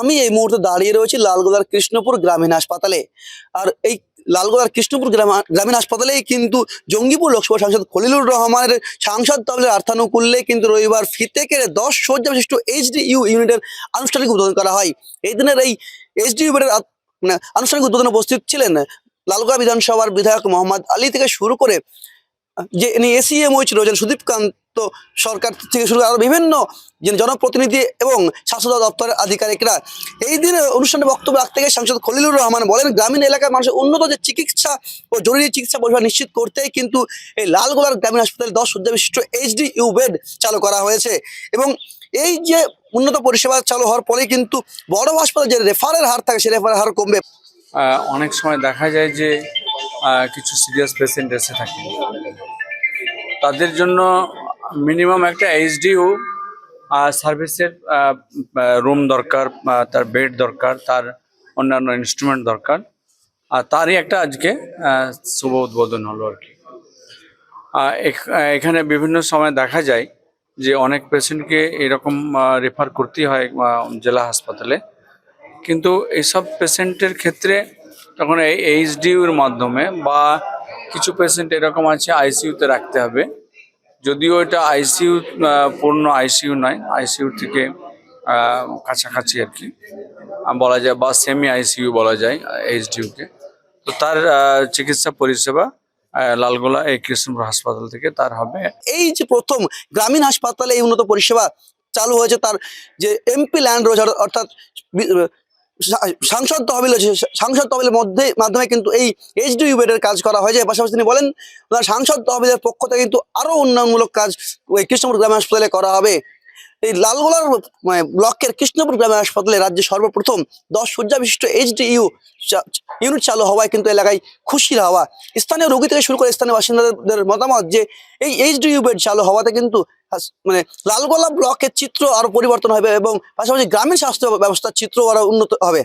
আমি এই মুহূর্তে দাঁড়িয়ে রয়েছি লালগোলার কৃষ্ণপুর গ্রামীণ হাসপাতালে। আর এই লালগোলার কৃষ্ণপুর গ্রামীণ হাসপাতালেই কিন্তু জঙ্গিপুর লোকসভা সাংসদ খলিলুর রহমানের সাংসদ তহবিলের অর্থানুকূল্যে কিন্তু রবিবার ফিতে কেটে 10 শয্যা বিশিষ্ট এইচডিইউ ইউনিটের আনুষ্ঠানিক উদ্বোধন করা হয়। এই দিনের এই এইচডিইউ ইউনিটের আনুষ্ঠানিক উদ্বোধনে উপস্থিত ছিলেন লালগোলা বিধানসভার বিধায়ক মোহাম্মদ আলী থেকে শুরু করে যে এসিএমওইচ রয়েছেন সুদীপকান্ত সরকার থেকে শুরু করে আরো বিভিন্ন জনপ্রতিনিধি এবং স্বাস্থ্য দপ্তরের আধিকারিকরা। এই দিনে অনুষ্ঠানে বক্তব্য রাখতে গিয়ে সাংসদ খলিলুর রহমান বলেন, গ্রামীণ এলাকার মানুষের উন্নত যে চিকিৎসা ও জরুরি চিকিৎসা পরিষেবা নিশ্চিত করতেই কিন্তু এই লালগোলার গ্রামীণ হাসপাতালে 10 শয্যা বিশিষ্ট এইচডিইউ বেড চালু করা হয়েছে। এবং এই যে উন্নত পরিষেবা চালু হওয়ার পরে কিন্তু বড় হাসপাতালে যে রেফারের হার থাকে সেই রেফারের হার কমবে। অনেক সময় দেখা যায় যে কিছু সিরিয়াস পেশেন্ট এসে থাকে, তাদের জন্য মিনিমাম একটা এইচডিইউ সার্ভিসের রুম দরকার, তার বেড দরকার, তার অন্যান্য ইনস্ট্রুমেন্ট দরকার। আর তারই একটা আজকে শুভ উদ্বোধন হলো আর কি। এখানে বিভিন্ন সময় দেখা যায় যে অনেক পেশেন্টকে এরকম রেফার করতে হয় জেলা হাসপাতালে, কিন্তু এইসব পেশেন্টের ক্ষেত্রে তখন এই এইচডিইউর মাধ্যমে বা কিছু পেশেন্ট এরকম আছে আইসিইউতে রাখতে হবে, যদিও এটা আইসিইউ পূর্ণ আইসিইউ নয়, আইসিইউ থেকে কাছাকাছি আর কি বলা যায়, বা সেমি আইসিইউ বলা যায় এইচডিইউকে। তো তার চিকিৎসা পরিষেবা লালগোলা এই কৃষ্ণপুর হাসপাতাল থেকে তার হবে। এই যে প্রথম গ্রামীণ হাসপাতালে এই উন্নত পরিষেবা চালু হয়েছে, তার যে এমপি ল্যান্ড রয়েছে অর্থাৎ সাংসদ তহবিল আছে, সাংসদ তহবিলের মাধ্যমে কিন্তু এই এইচডিইউ বেডের কাজ করা হয়েছে। পাশাপাশি তিনি বলেন, সাংসদ তহবিলের পক্ষ থেকে কিন্তু আরো উন্নয়নমূলক কাজ ওই কৃষ্ণপুর গ্রামীণ হাসপাতালে করা হবে। এই লালগোলার ব্লকের কৃষ্ণপুর গ্রামীণ হাসপাতালে রাজ্যে সর্বপ্রথম 10 শয্যা বিশিষ্ট এইচডিইউ ইউনিট চালু হওয়ায় কিন্তু এলাকায় খুশির হাওয়া। স্থানীয় রোগী থেকে শুরু করে স্থানীয় বাসিন্দাদের মতামত যে এই এইচডিইউ বেড চালু হওয়াতে কিন্তু লালগোলা ব্লকের চিত্র আরো পরিবর্তন হবে এবং পাশাপাশি গ্রামীণ স্বাস্থ্য ব্যবস্থার চিত্র আরো উন্নত হবে।